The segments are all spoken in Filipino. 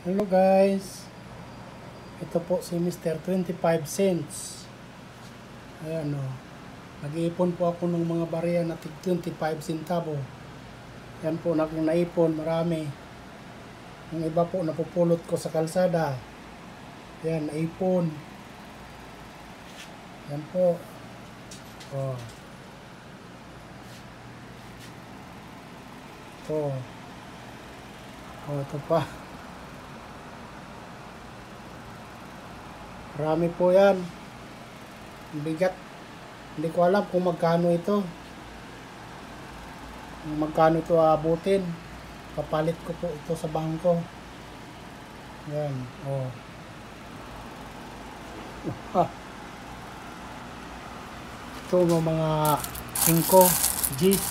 Hello guys, ito po si Mr. 25 cents. Ayan o, nag-iipon po ako ng mga barya na tig 25 centavo. Yan po na kung naipon, marami. Yung iba po napupulot ko sa kalsada. Yan, naipon. Yan po. Oh. Ito. Oh, ito pa. Marami po yan. Bigat. Hindi ko alam kung magkano ito. Kung magkano ito aabutin. Papalit ko po ito sa bangko. Yan. Oh. Ito mga 5 G's.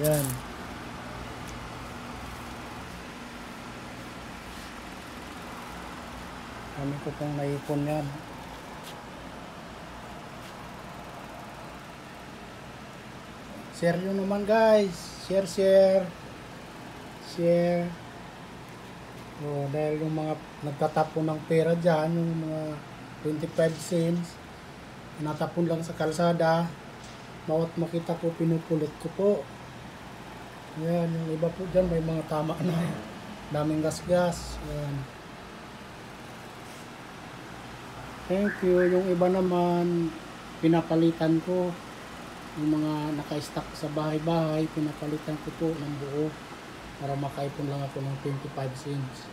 Yan. Kami ko pong naipon yan. Share nyo naman guys. Share. Dahil yung mga nagtatapon ng pera dyan, yung mga 25 cents, natapon lang sa kalsada, bawat makita ko pinupulot ko po. Yan, yung iba po dyan may mga tama na. Daming gas. Yan. Thank you. Yung iba naman, pinapalitan ko. Yung mga naka-stock sa bahay-bahay, pinapalitan ko po ng buo para makaipon lang ako ng 25 cents.